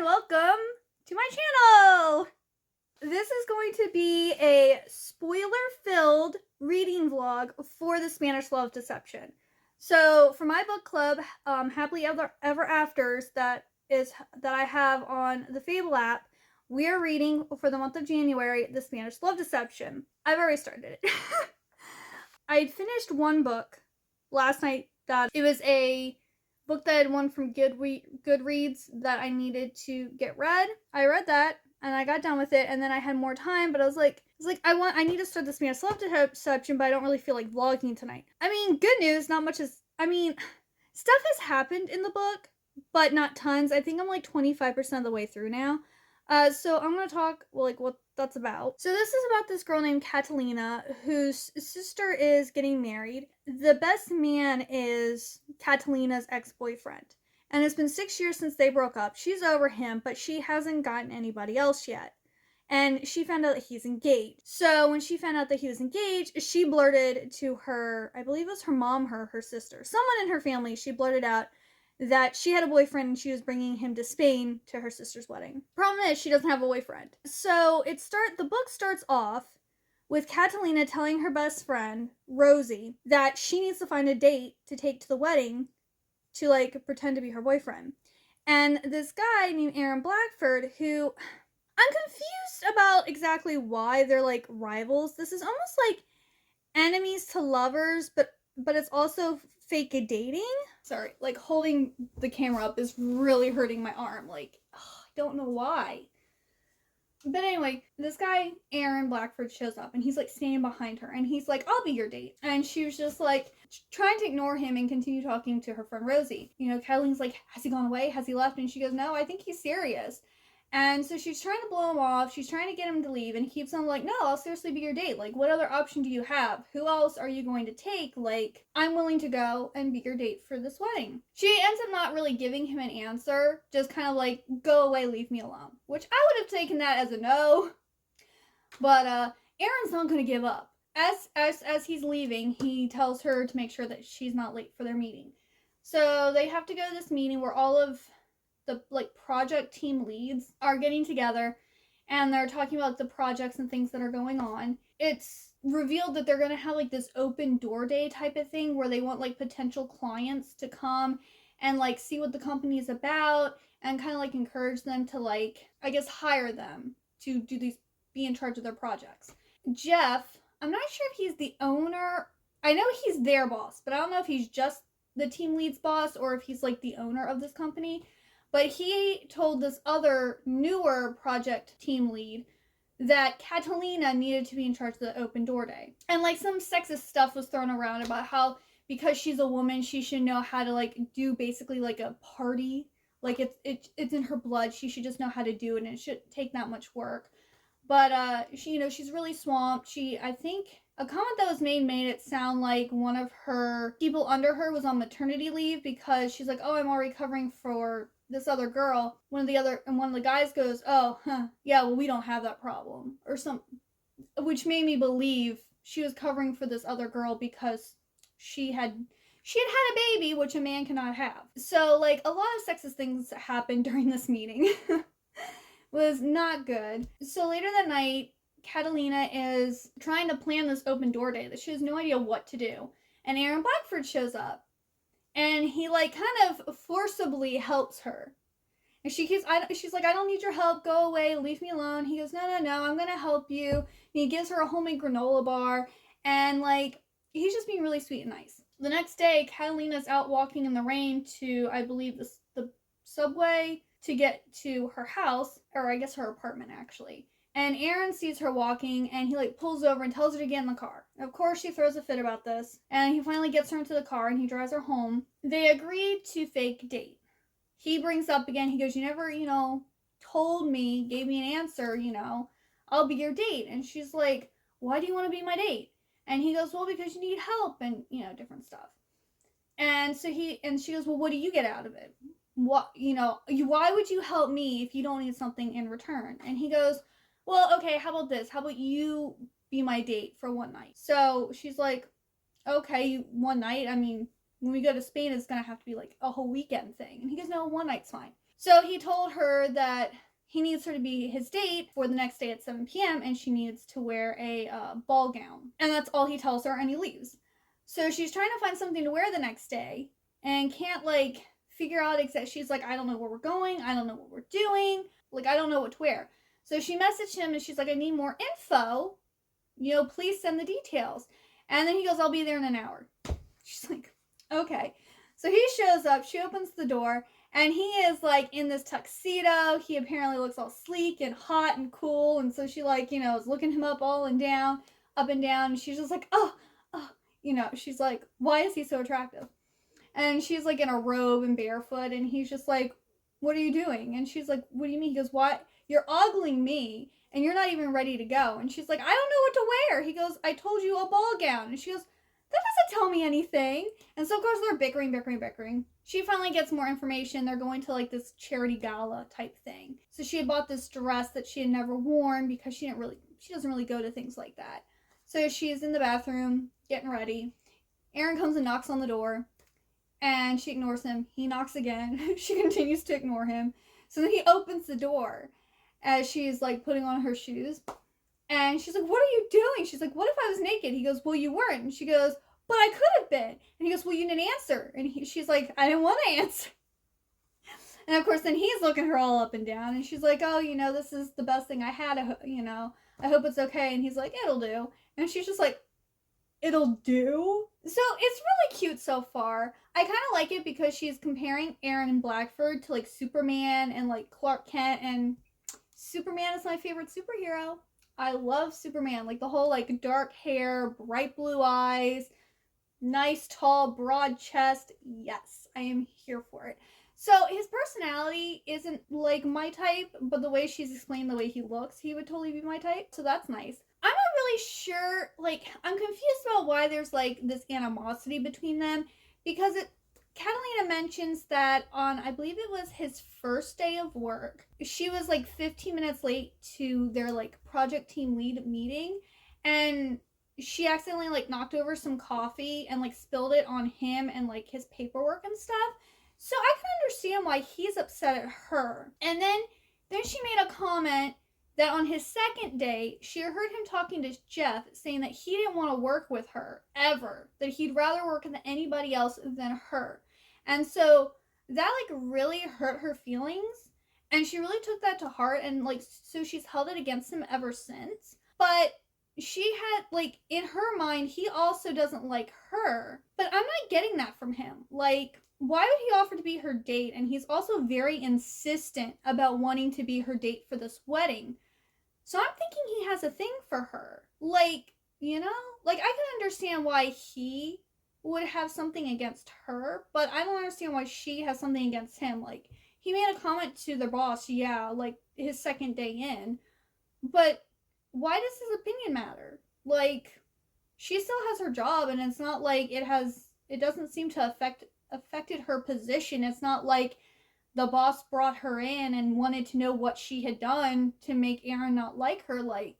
welcome to my channel! This is going to be a spoiler-filled reading vlog for the Spanish Love Deception. So, for my book club, Happily Ever Afters, that I have on the Fable app, we are reading for the month of January, the Spanish Love Deception. I've already started it. I finished one book last night that it was a book that I had won from Goodreads that I needed to get read. I read that and I got done with it, and then I had more time, but I was like I need to start the Spanish Love Deception, but I don't really feel like vlogging tonight. I mean, good news, not much is, stuff has happened in the book, but not tons. I think I'm like 25% of the way through now. So I'm gonna talk, what that's about. So this is about this girl named Catalina, whose sister is getting married. The best man is Catalina's ex-boyfriend. And it's been 6 years since they broke up. She's over him, but she hasn't gotten anybody else yet. And she found out that he's engaged. So when she found out that he was engaged, she blurted to her, I believe it was her mom, her sister, someone in her family, she blurted out that she had a boyfriend and she was bringing him to Spain to her sister's wedding. Problem is, she doesn't have a boyfriend. So the book starts off with Catalina telling her best friend, Rosie, that she needs to find a date to take to the wedding to, pretend to be her boyfriend. And this guy named Aaron Blackford, who I'm confused about exactly why they're, rivals. This is almost like enemies to lovers, but it's also fake dating. Sorry, holding the camera up is really hurting my arm. I don't know why. But anyway, this guy, Aaron Blackford, shows up and he's standing behind her and he's like, I'll be your date. And she was just trying to ignore him and continue talking to her friend Rosie. Catalina's like, has he gone away? Has he left? And she goes, no, I think he's serious. And so she's trying to blow him off. She's trying to get him to leave. And he keeps on no, I'll seriously be your date. What other option do you have? Who else are you going to take? I'm willing to go and be your date for this wedding. She ends up not really giving him an answer. Just kind of go away, leave me alone. Which I would have taken that as a no. But Aaron's not going to give up. As he's leaving, he tells her to make sure that she's not late for their meeting. So they have to go to this meeting where all of the project team leads are getting together and they're talking about the projects and things that are going on. It's revealed that they're going to have this open door day type of thing where they want potential clients to come and see what the company is about and kind of encourage them to I guess hire them to be in charge of their projects. Jeff, I'm not sure if he's the owner. I know he's their boss, but I don't know if he's just the team lead's boss or if he's the owner of this company. But he told this other, newer project team lead that Catalina needed to be in charge of the open door day. And, some sexist stuff was thrown around about how, because she's a woman, she should know how to, do basically, a party. It's in her blood. She should just know how to do it, and it shouldn't take that much work. But, she's really swamped. I think a comment that was made it sound like one of her people under her was on maternity leave because she's like, oh, I'm already covering for this other girl. One of the guys goes, oh, yeah, well, we don't have that problem, or something, which made me believe she was covering for this other girl because she had had a baby, which a man cannot have. So, a lot of sexist things happened during this meeting. Was not good. So later that night, Catalina is trying to plan this open door day that she has no idea what to do. And Aaron Blackford shows up. And he kind of forcibly helps her. And she's like, I don't need your help, go away, leave me alone. He goes, no, I'm gonna help you. And he gives her a homemade granola bar. And he's just being really sweet and nice. The next day, Catalina's out walking in the rain to, I believe, the subway to get to her house, or I guess her apartment actually. And Aaron sees her walking and he pulls over and tells her to get in the car. Of course, she throws a fit about this. And he finally gets her into the car and he drives her home. They agree to fake date. He brings up again, he goes, you never, told me, gave me an answer, I'll be your date. And she's like, why do you want to be my date? And he goes, well, because you need help and, different stuff. And she goes, well, what do you get out of it? What, why would you help me if you don't need something in return? And he goes, well, okay, how about this? How about you be my date for one night? So she's like, okay, one night? I mean, when we go to Spain, it's going to have to be a whole weekend thing. And he goes, no, one night's fine. So he told her that he needs her to be his date for the next day at 7 p.m. and she needs to wear a ball gown. And that's all he tells her, and he leaves. So she's trying to find something to wear the next day and can't figure out exactly. She's like, I don't know where we're going. I don't know what we're doing. I don't know what to wear. So she messaged him and she's like, I need more info. Please send the details. And then he goes, I'll be there in an hour. She's like, okay. So he shows up. She opens the door. And he is in this tuxedo. He apparently looks all sleek and hot and cool. And so she is looking him up and down. And she's just like, oh. She's like, why is he so attractive? And she's in a robe and barefoot. And he's just like, what are you doing? And she's like, what do you mean? He goes, why? You're ogling me. And you're not even ready to go. And she's like, I don't know what to wear. He goes, I told you a ball gown. And she goes, that doesn't tell me anything. And so of course they're bickering. She finally gets more information. They're going to this charity gala type thing. So she had bought this dress that she had never worn because she doesn't really go to things like that. So she's in the bathroom getting ready. Aaron comes and knocks on the door and she ignores him. He knocks again. She continues to ignore him. So then he opens the door as she's putting on her shoes. And she's like, what are you doing? She's like, what if I was naked? He goes, well, you weren't. And she goes, but I could have been. And he goes, well, you didn't answer. And she's like, I didn't want to answer. And of course, then he's looking her all up and down. And she's like, oh, this is the best thing I had. I hope it's okay. And he's like, it'll do. And she's just like, it'll do? So it's really cute so far. I kind of like it because she's comparing Aaron Blackford to Superman and Clark Kent. And Superman is my favorite superhero. I love Superman. The whole dark hair, bright blue eyes, nice, tall, broad chest. Yes, I am here for it. So his personality isn't my type, but the way she's explained the way he looks, he would totally be my type. So that's nice. I'm not really sure, I'm confused about why there's this animosity between them, because Catalina mentions that on, I believe it was his first day of work, she was 15 minutes late to their project team lead meeting, and she accidentally knocked over some coffee and spilled it on him and his paperwork and stuff. So I can understand why he's upset at her. And then she made a comment that on his second day, she heard him talking to Jeff saying that he didn't want to work with her ever, that he'd rather work with anybody else than her. And so that really hurt her feelings, and she really took that to heart, and so she's held it against him ever since. But she had in her mind, he also doesn't like her, but I'm not getting that from him. Why would he offer to be her date? And he's also very insistent about wanting to be her date for this wedding. So I'm thinking he has a thing for her. I can understand why he would have something against her, but I don't understand why she has something against him. He made a comment to the boss, his second day in, but why does his opinion matter? She still has her job, and it's not it doesn't seem to affected her position. It's not the boss brought her in and wanted to know what she had done to make Aaron not like her. I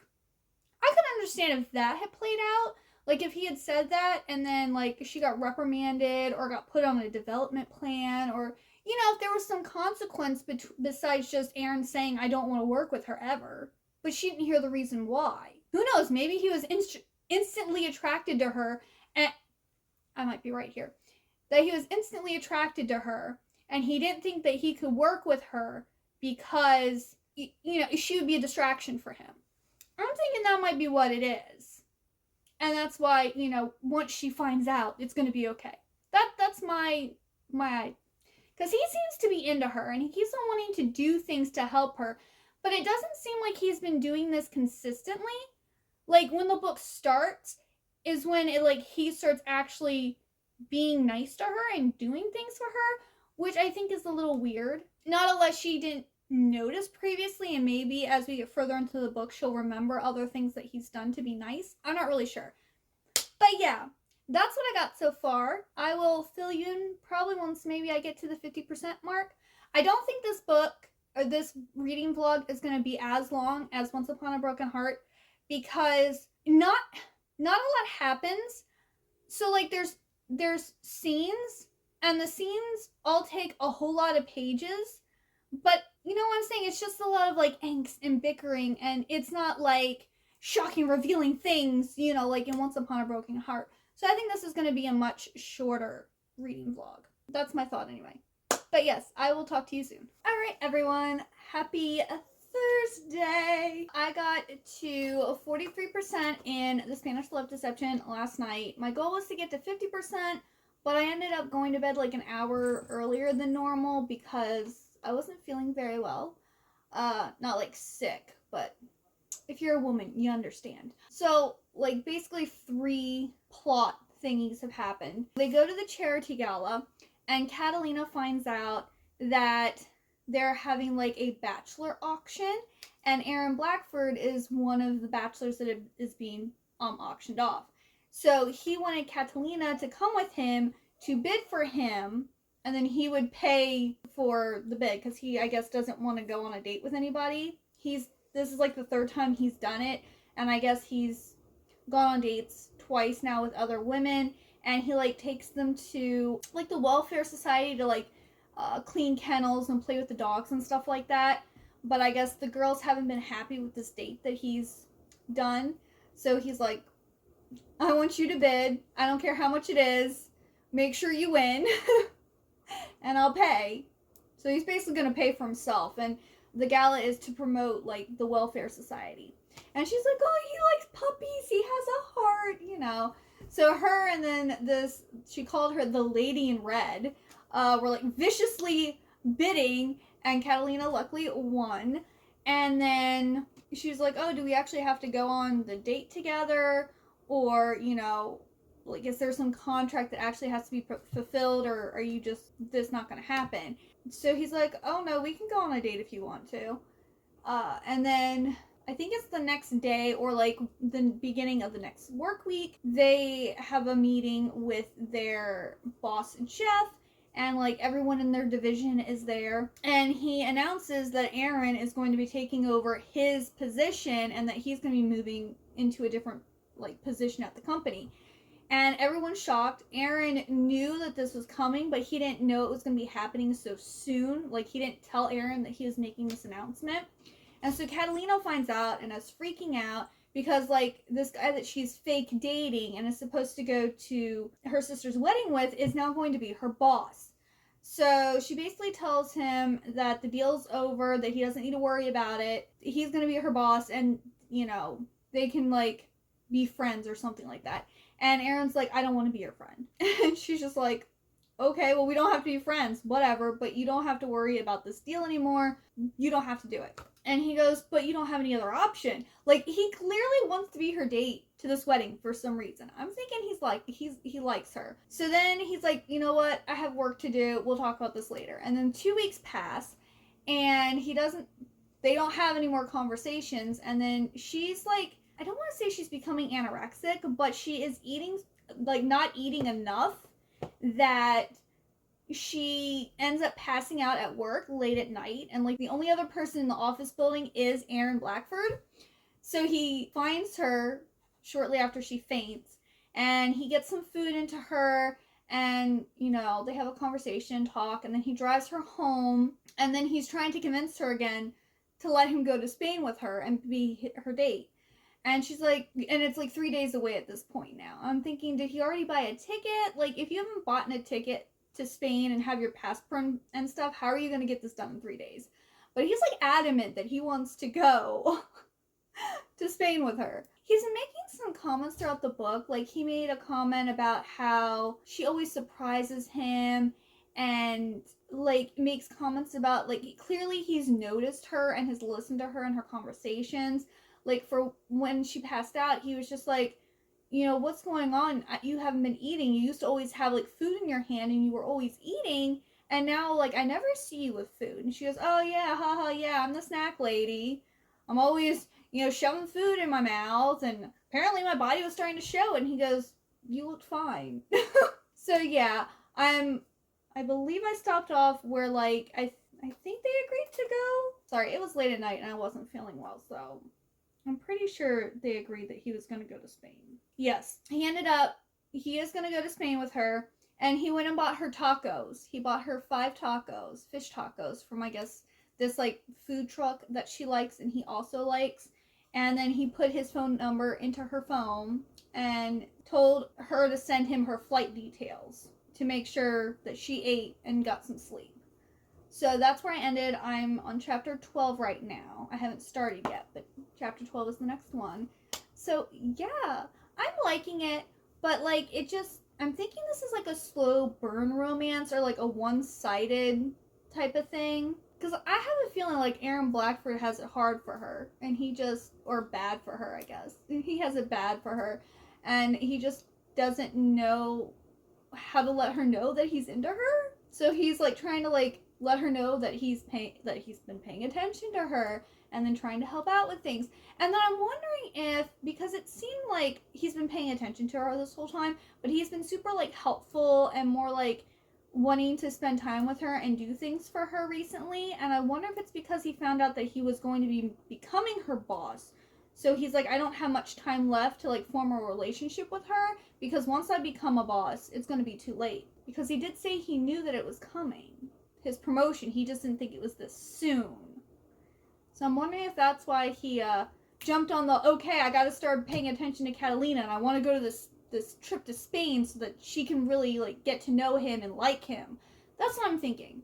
could understand if that had played out. If he had said that and then, she got reprimanded or got put on a development plan, or, if there was some consequence besides just Aaron saying, I don't want to work with her ever. But she didn't hear the reason why. Who knows? Maybe he was instantly attracted to her, and I might be right here. That he was instantly attracted to her, and he didn't think that he could work with her because, she would be a distraction for him. I'm thinking that might be what it is. And that's why, once she finds out, it's going to be okay. That's my because he seems to be into her, and he keeps on wanting to do things to help her. But it doesn't seem like he's been doing this consistently. When the book starts is when he starts actually being nice to her and doing things for her, which I think is a little weird. Not unless she didn't notice previously, and maybe as we get further into the book, she'll remember other things that he's done to be nice. I'm not really sure. But yeah, that's what I got so far. I will fill you in probably once maybe I get to the 50% mark. I don't think this book, or this reading vlog, is going to be as long as Once Upon a Broken Heart, because not a lot happens. So there's scenes, and the scenes all take a whole lot of pages, But you know what I'm saying? It's just a lot of like angst and bickering, and it's not like shocking, revealing things, you know, like in Once Upon a Broken Heart. So I think this is going to be a much shorter reading vlog. That's my thought anyway. But yes, I will talk to you soon. Alright, everyone. Happy Thursday. I got to 43% in the Spanish Love Deception last night. My goal was to get to 50%, but I ended up going to bed like an hour earlier than normal because I wasn't feeling very well. Not like sick, but if you're a woman, you understand. So, like, basically 3 plot thingies have happened. They go to the charity gala, and Catalina finds out that they're having, like, a bachelor auction, and Aaron Blackford is one of the bachelors that is being auctioned off. So he wanted Catalina to come with him to bid for him, and then he would pay for the bid, because he, I guess, doesn't want to go on a date with anybody. This is like the 3rd time he's done it, and I guess he's gone on dates twice now with other women, and he like takes them to like the welfare society to like clean kennels and play with the dogs and stuff like that. But I guess the girls haven't been happy with this date that he's done, so he's like, I want you to bid. I don't care how much it is. Make sure you win, and I'll pay. So he's basically going to pay for himself, and the gala is to promote like the welfare society. And she's like, oh, he likes puppies, he has a heart, you know. So her and then this, she called her the Lady in Red, were like viciously bidding, and Catalina luckily won. And then she's like, oh, do we actually have to go on the date together, or, you know, like, is there some contract that actually has to be fulfilled, or are you just, this not going to happen? So he's like, oh no, we can go on a date if you want to. And then I think it's the next day or like the beginning of the next work week, they have a meeting with their boss, Jeff, and like everyone in their division is there. And he announces that Aaron is going to be taking over his position and that he's going to be moving into a different like position at the company. And everyone's shocked. Aaron knew that this was coming, but he didn't know it was going to be happening so soon. Like, he didn't tell Aaron that he was making this announcement. And so Catalina finds out and is freaking out because, like, this guy that she's fake dating and is supposed to go to her sister's wedding with is now going to be her boss. So she basically tells him that the deal's over, that he doesn't need to worry about it. He's going to be her boss, and, you know, they can, like, be friends or something like that. And Aaron's like, I don't want to be your friend. And she's just like, okay, well, we don't have to be friends, whatever, but you don't have to worry about this deal anymore. You don't have to do it. And he goes, but you don't have any other option. Like, he clearly wants to be her date to this wedding for some reason. I'm thinking he likes her. So then he's like, you know what? I have work to do. We'll talk about this later. And then 2 weeks pass, and they don't have any more conversations. And then she's like, I don't want to say she's becoming anorexic, but she is eating, like, not eating enough that she ends up passing out at work late at night. And, like, the only other person in the office building is Aaron Blackford. So he finds her shortly after she faints, and he gets some food into her, and, you know, they have a conversation, talk, and then he drives her home, and then he's trying to convince her again to let him go to Spain with her and be her date. And she's like, and it's like 3 days away at this point now. I'm thinking, did he already buy a ticket? Like, if you haven't bought a ticket to Spain and have your passport and stuff, how are you going to get this done in 3 days? But he's like adamant that he wants to go to Spain with her. He's making some comments throughout the book. Like, he made a comment about how she always surprises him, and like makes comments about, like, clearly he's noticed her and has listened to her and her conversations. Like, for when she passed out, he was just like, you know, what's going on? You haven't been eating. You used to always have, like, food in your hand, and you were always eating. And now, like, I never see you with food. And she goes, oh, yeah, haha, yeah, I'm the snack lady. I'm always, you know, shoving food in my mouth. And apparently my body was starting to show. And he goes, you look fine. So, yeah, I believe I stopped off where, like, I think they agreed to go. Sorry, it was late at night, and I wasn't feeling well, so I'm pretty sure they agreed that he was going to go to Spain. Yes, he is going to go to Spain with her, and he went and bought her tacos. He bought her 5 tacos, fish tacos, from, I guess, this like food truck that she likes and he also likes. And then he put his phone number into her phone and told her to send him her flight details to make sure that she ate and got some sleep. So that's where I ended. I'm on chapter 12 right now. I haven't started yet, but chapter 12 is the next one. So yeah, I'm liking it, but like it just, I'm thinking this is like a slow burn romance or like a one-sided type of thing. Because I have a feeling like Aaron Blackford has it hard for her, and he just, or bad for her, I guess. He has it bad for her, and he just doesn't know how to let her know that he's into her. So he's like trying to like let her know that he's been paying attention to her, and then trying to help out with things. And then I'm wondering if, because it seemed like he's been paying attention to her this whole time, but he's been super like helpful and more like wanting to spend time with her and do things for her recently. And I wonder if it's because he found out that he was going to be becoming her boss. So he's like, I don't have much time left to like form a relationship with her, because once I become a boss, it's going to be too late. Because he did say he knew that it was coming. His promotion, he just didn't think it was this soon. So I'm wondering if that's why he jumped on the, okay, I gotta start paying attention to Catalina, and I want to go to this trip to Spain so that she can really like get to know him and like him. That's what I'm thinking.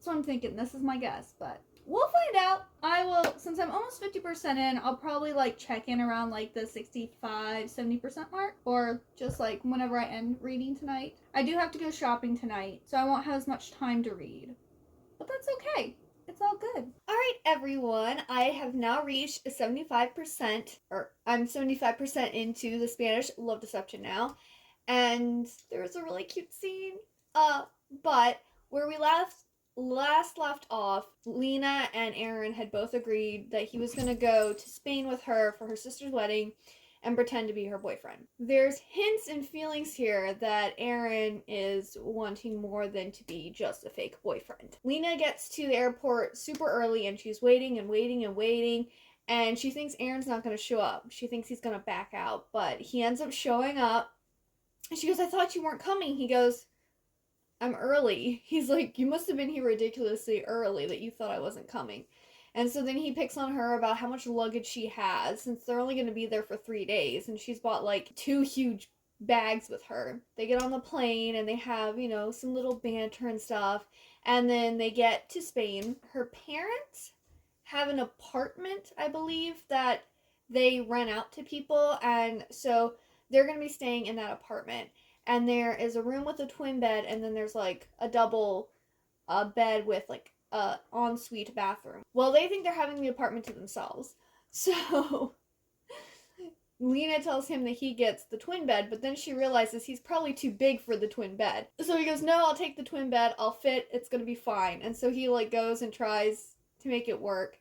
This is my guess, but we'll find out. I will, since I'm almost 50% in, I'll probably like check in around like the 65-70% mark, or just like whenever I end reading tonight. I do have to go shopping tonight, so I won't have as much time to read, but that's okay. It's all good. All right, everyone. I have now reached 75%, or I'm 75% into the Spanish love deception now. And there's a really cute scene. But where we last left off, Lena and Aaron had both agreed that he was going to go to Spain with her for her sister's wedding and pretend to be her boyfriend. There's hints and feelings here that Aaron is wanting more than to be just a fake boyfriend. Lena gets to the airport super early, and she's waiting and waiting and waiting, and she thinks Aaron's not going to show up. She thinks he's going to back out, but he ends up showing up. And she goes, I thought you weren't coming. He goes, I'm early. He's like, you must have been here ridiculously early that you thought I wasn't coming. And so then he picks on her about how much luggage she has, since they're only going to be there for 3 days, and she's bought like 2 huge bags with her. They get on the plane and they have, you know, some little banter and stuff, and then they get to Spain. Her parents have an apartment, I believe, that they rent out to people, and so they're going to be staying in that apartment. And there is a room with a twin bed, and then there's like a double bed with like a ensuite bathroom. Well, they think they're having the apartment to themselves. So Lena tells him that he gets the twin bed, but then she realizes he's probably too big for the twin bed. So he goes, no, I'll take the twin bed. I'll fit. It's going to be fine. And so he like goes and tries to make it work.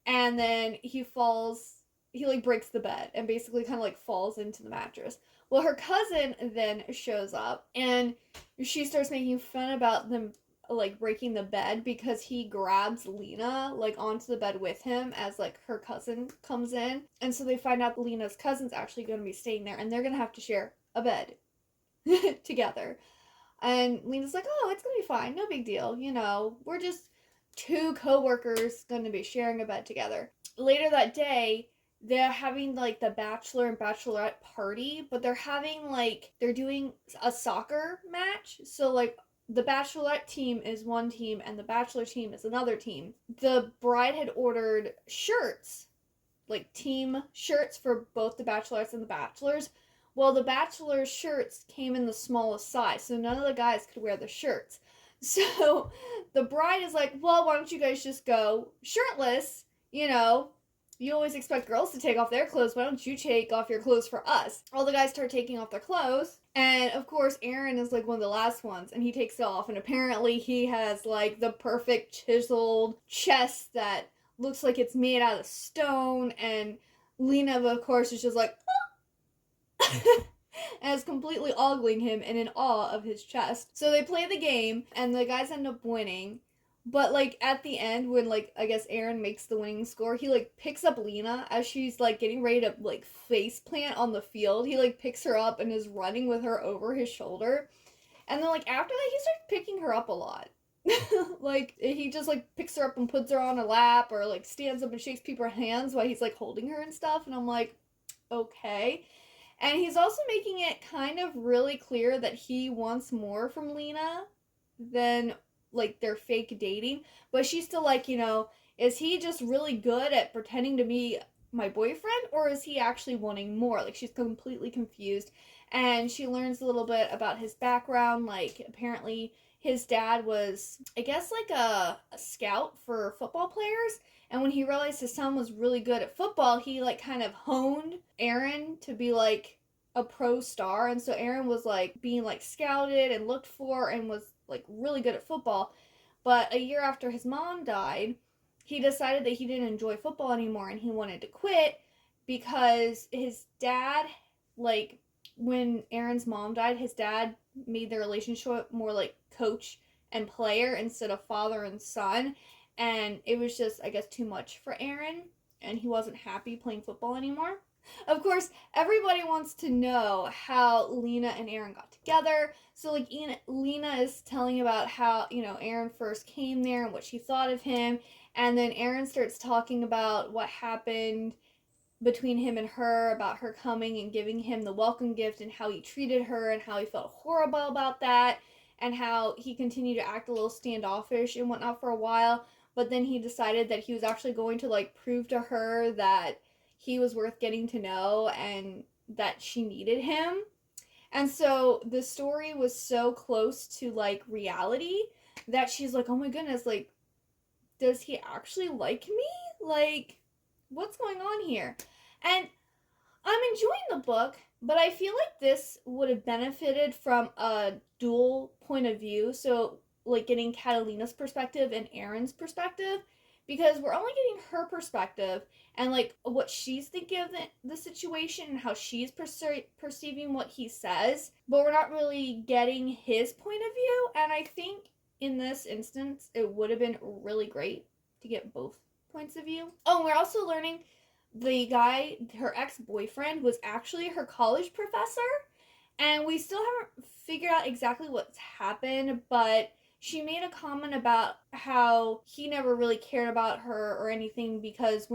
And then he like breaks the bed and basically kind of like falls into the mattress. Well, her cousin then shows up, and she starts making fun about them like breaking the bed, because he grabs Lena like onto the bed with him as like her cousin comes in. And so they find out Lena's cousin's actually going to be staying there, and they're going to have to share a bed together. And Lena's like, oh, it's going to be fine. No big deal. You know, we're just 2 co-workers going to be sharing a bed together. Later that day, they're having like the bachelor and bachelorette party, but they're doing a soccer match. So like the bachelorette team is one team and the bachelor team is another team. The bride had ordered shirts, like team shirts for both the bachelorettes and the bachelors. Well, the bachelor's shirts came in the smallest size, so none of the guys could wear the shirts. So the bride is like, well, why don't you guys just go shirtless, you know? You always expect girls to take off their clothes. Why don't you take off your clothes for us? All the guys start taking off their clothes. And, of course, Aaron is, like, one of the last ones. And he takes it off. And apparently he has, like, the perfect chiseled chest that looks like it's made out of stone. And Lena, of course, is just like, ah! And is completely ogling him and in awe of his chest. So they play the game. And the guys end up winning. But, like, at the end, when, like, I guess Aaron makes the winning score, he, like, picks up Lena as she's, like, getting ready to, like, face plant on the field. He, like, picks her up and is running with her over his shoulder. And then, like, after that, he starts picking her up a lot. Like, he just, like, picks her up and puts her on her lap, or, like, stands up and shakes people's hands while he's, like, holding her and stuff, and I'm like, okay. And he's also making it kind of really clear that he wants more from Lena than, like, their fake dating. But she's still like, is he just really good at pretending to be my boyfriend, or is he actually wanting more? Like, she's completely confused. And she learns a little bit about his background. Like, apparently his dad was, I guess, like a scout for football players. And when he realized his son was really good at football, he, like, kind of honed Aaron to be, like, a pro star. And so Aaron was, like, being, like, scouted and looked for and was, like, really good at football. But a year after his mom died, he decided that he didn't enjoy football anymore and he wanted to quit because his dad, like, when Aaron's mom died, his dad made their relationship more like coach and player instead of father and son. And it was just, I guess, too much for Aaron, and he wasn't happy playing football anymore. Of course, everybody wants to know how Lena and Aaron got together. So, like, Lena is telling about how, Aaron first came there and what she thought of him. And then Aaron starts talking about what happened between him and her, about her coming and giving him the welcome gift and how he treated her and how he felt horrible about that and how he continued to act a little standoffish and whatnot for a while. But then he decided that he was actually going to, like, prove to her that he was worth getting to know and that she needed him. And so the story was so close to, like, reality that she's like, oh my goodness, like, does he actually like me? Like, what's going on here? And I'm enjoying the book, but I feel like this would have benefited from a dual point of view. So, like, getting Catalina's perspective and Aaron's perspective, because we're only getting her perspective and, like, what she's thinking of the situation and how she's perceiving what he says, but we're not really getting his point of view. And I think in this instance, it would have been really great to get both points of view. Oh, and we're also learning the guy, her ex-boyfriend, was actually her college professor. And we still haven't figured out exactly what's happened, but she made a comment about how he never really cared about her or anything because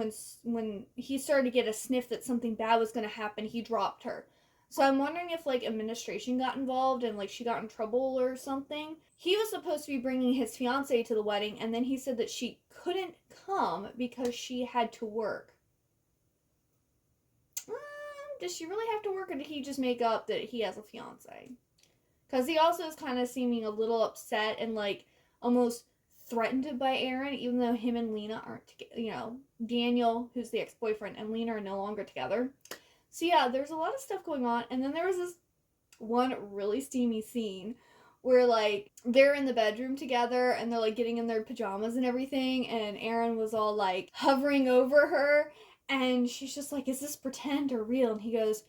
when he started to get a sniff that something bad was going to happen, he dropped her. So I'm wondering if, like, administration got involved and, like, she got in trouble or something. He was supposed to be bringing his fiancée to the wedding, and then he said that she couldn't come because she had to work. Does she really have to work, or did he just make up that he has a fiancé? Because he also is kind of seeming a little upset and, like, almost threatened by Aaron, even though him and Lena aren't together. Daniel, who's the ex-boyfriend, and Lena are no longer together. So yeah, there's a lot of stuff going on. And then there was this one really steamy scene where, like, they're in the bedroom together and they're, like, getting in their pajamas and everything, and Aaron was all, like, hovering over her, and she's just like, is this pretend or real? And he goes,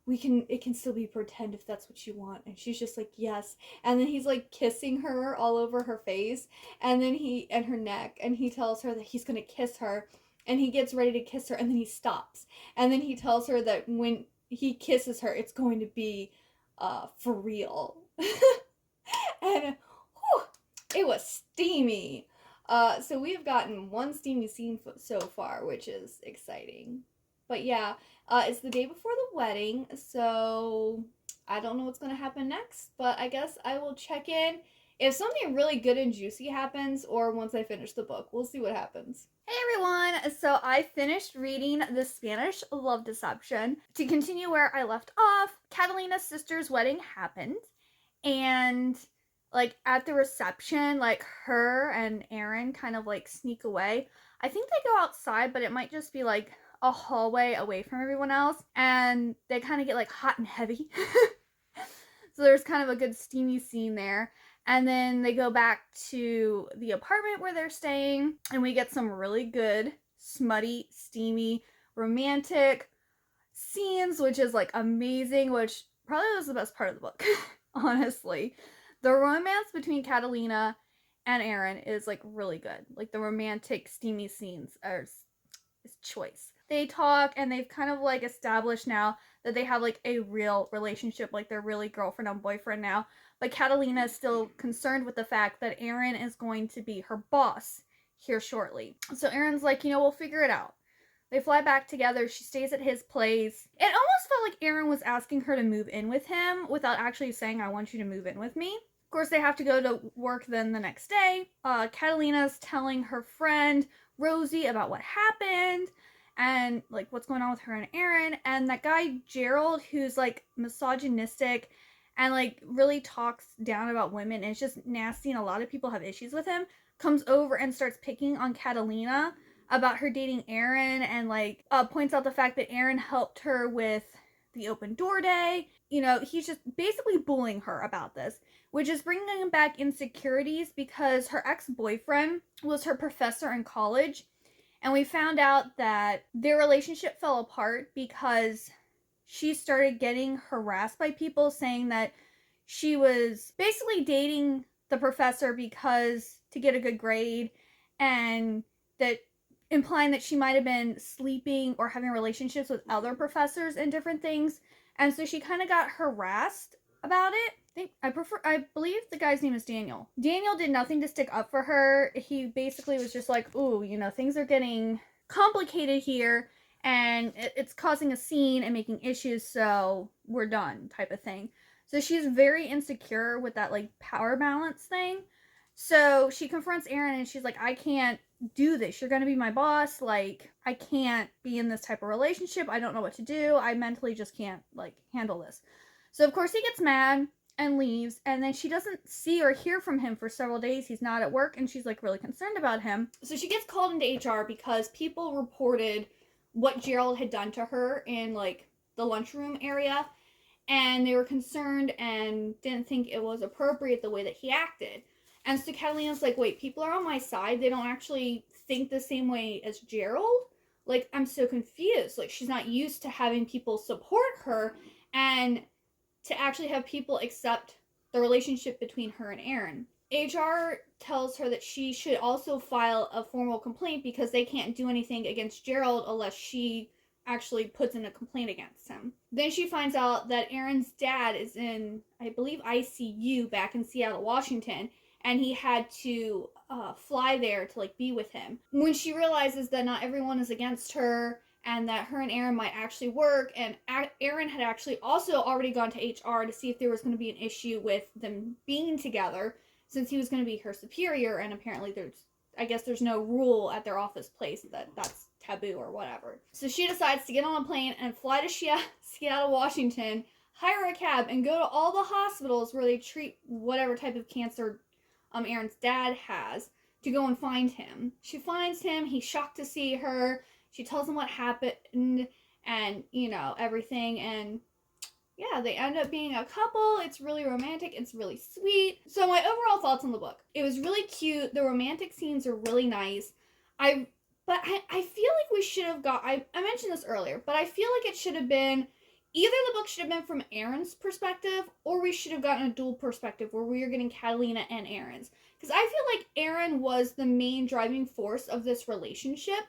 it can still be pretend if that's what you want. And she's just like, yes. And then he's, like, kissing her all over her face and her neck, and he tells her that he's gonna kiss her, and he gets ready to kiss her, and then he stops, and then he tells her that when he kisses her, it's going to be for real. And whew, it was steamy. So we've gotten one steamy scene so far, which is exciting. But yeah, it's the day before the wedding, so I don't know what's going to happen next, but I guess I will check in if something really good and juicy happens, or once I finish the book. We'll see what happens. Hey everyone! So I finished reading The Spanish Love Deception. To continue where I left off, Catalina's sister's wedding happened, and, like, at the reception, like, her and Aaron kind of, like, sneak away. I think they go outside, but it might just be, like, a hallway away from everyone else, and they kind of get, like, hot and heavy. So there's kind of a good steamy scene there. And then they go back to the apartment where they're staying, and we get some really good, smutty, steamy, romantic scenes, which is, like, amazing, which probably was the best part of the book, honestly. The romance between Catalina and Aaron is, like, really good. Like, the romantic, steamy scenes are is choice. They talk and they've kind of like established now that they have like a real relationship, like they're really girlfriend and boyfriend now. But Catalina is still concerned with the fact that Aaron is going to be her boss here shortly. So Aaron's like, we'll figure it out. They fly back together. She stays at his place. It almost felt like Aaron was asking her to move in with him without actually saying, I want you to move in with me. Of course, they have to go to work then the next day. Catalina's telling her friend Rosie about what happened and like what's going on with her and Aaron. And that guy Gerald, who's like misogynistic and like really talks down about women and it's just nasty and a lot of people have issues with him, comes over and starts picking on Catalina about her dating Aaron and like points out the fact that Aaron helped her with the open door day. He's just basically bullying her about this, which is bringing back insecurities because her ex-boyfriend was her professor in college. And we found out that their relationship fell apart because she started getting harassed by people saying that she was basically dating the professor because to get a good grade, and that implying that she might have been sleeping or having relationships with other professors and different things. And so she kind of got harassed about it. I believe the guy's name is Daniel. Daniel did nothing to stick up for her. He basically was just like, ooh, things are getting complicated here and it's causing a scene and making issues, so we're done type of thing. So she's very insecure with that like power balance thing. So she confronts Aaron and she's like, I can't do this. You're going to be my boss. Like, I can't be in this type of relationship. I don't know what to do. I mentally just can't like handle this. So of course he gets mad and leaves, and then she doesn't see or hear from him for several days. He's not at work and she's like really concerned about him. So she gets called into HR because people reported what Gerald had done to her in like the lunchroom area, and they were concerned and didn't think it was appropriate the way that he acted. And so Catalina's like, wait, people are on my side. They don't actually think the same way as Gerald? Like, I'm so confused. Like, she's not used to having people support her and to actually have people accept the relationship between her and Aaron. HR tells her that she should also file a formal complaint because they can't do anything against Gerald unless she actually puts in a complaint against him. Then she finds out that Aaron's dad is in, I believe, ICU back in Seattle, Washington, and he had to fly there to like be with him. When she realizes that not everyone is against her and that her and Aaron might actually work, and Aaron had actually also already gone to HR to see if there was going to be an issue with them being together since he was going to be her superior, and apparently there's no rule at their office place that's taboo or whatever. So she decides to get on a plane and fly to Seattle, Washington, hire a cab, and go to all the hospitals where they treat whatever type of cancer Aaron's dad has to go and find him. She finds him. He's shocked to see her. She tells him what happened and, everything. And yeah, they end up being a couple. It's really romantic. It's really sweet. So my overall thoughts on the book. It was really cute. The romantic scenes are really nice. I feel like we should have I mentioned this earlier, but I feel like it should have been either the book should have been from Aaron's perspective, or we should have gotten a dual perspective where we are getting Catalina and Aaron's. Because I feel like Aaron was the main driving force of this relationship,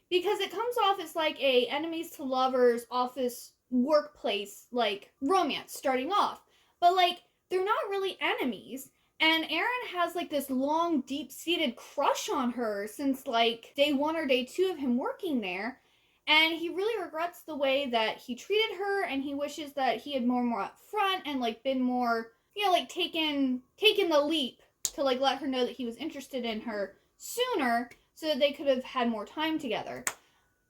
because it comes off as like a enemies to lovers office workplace like romance starting off. But like they're not really enemies. And Aaron has like this long, deep-seated crush on her since like day 1 or day 2 of him working there. And he really regrets the way that he treated her, and he wishes that he had more up front and like been more, like taken the leap to like let her know that he was interested in her sooner so that they could have had more time together.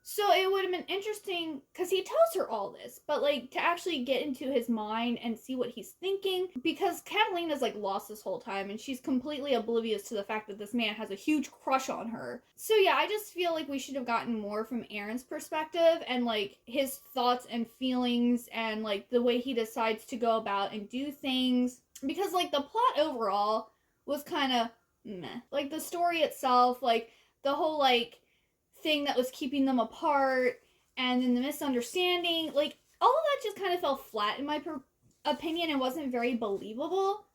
So it would have been interesting, because he tells her all this, but like to actually get into his mind and see what he's thinking, because Catalina's like lost this whole time and she's completely oblivious to the fact that this man has a huge crush on her. So yeah, I just feel like we should have gotten more from Aaron's perspective and like his thoughts and feelings and like the way he decides to go about and do things, because like the plot overall was kind of meh. Like the story itself, like the whole like thing that was keeping them apart, and then the misunderstanding, like all of that just kind of fell flat in my opinion and wasn't very believable.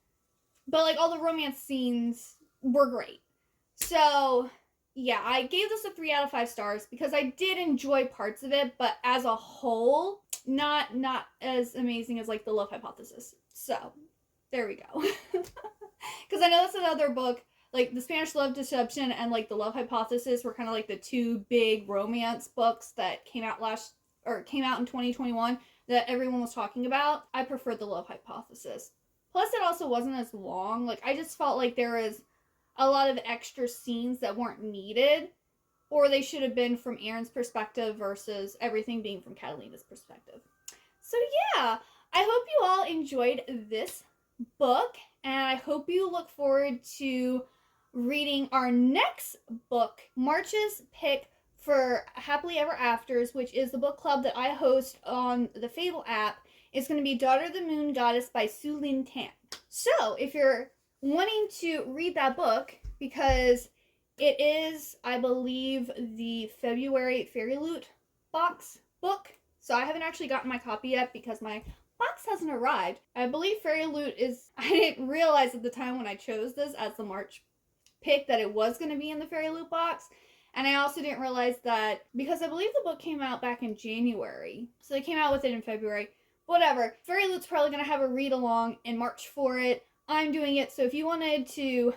But like all the romance scenes were great. So yeah, I gave this a 3 out of 5 stars because I did enjoy parts of it, but as a whole, not as amazing as like The Love Hypothesis. So, there we go. Because I know that's another book, like The Spanish Love Deception and like The Love Hypothesis were kind of like the two big romance books that came out in 2021 that everyone was talking about. I prefer The Love Hypothesis. Plus, it also wasn't as long. Like, I just felt like there was a lot of extra scenes that weren't needed, or they should have been from Aaron's perspective versus everything being from Catalina's perspective. So yeah, I hope you all enjoyed this book, and I hope you look forward to reading our next book, March's pick for Happily Ever Afters, which is the book club that I host on the Fable app. It's going to be Daughter of the Moon Goddess by Su Lin Tan. So, if you're wanting to read that book, because it is, I believe, the February Fairy Loot box book. So I haven't actually gotten my copy yet because my box hasn't arrived. I believe Fairy Loot is, I didn't realize at the time when I chose this as the March pick that it was going to be in the Fairy Loot box. And I also didn't realize that, because I believe the book came out back in January. So they came out with it in February. Whatever. Fairy Loot's probably going to have a read along in March for it. I'm doing it, so if you wanted to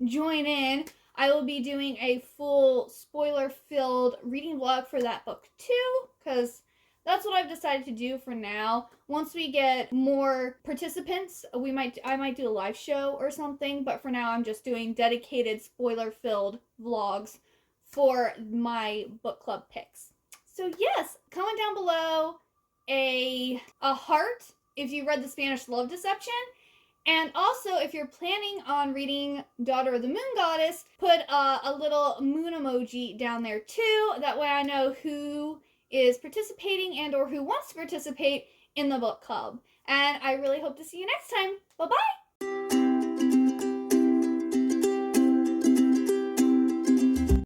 join in, I will be doing a full spoiler-filled reading vlog for that book too, because that's what I've decided to do for now. Once we get more participants, I might do a live show or something, but for now I'm just doing dedicated spoiler-filled vlogs for my book club picks. So yes, comment down below a heart if you read The Spanish Love Deception. And also, if you're planning on reading Daughter of the Moon Goddess, put a little moon emoji down there too. That way I know who is participating and or who wants to participate in the book club. And I really hope to see you next time. Bye-bye!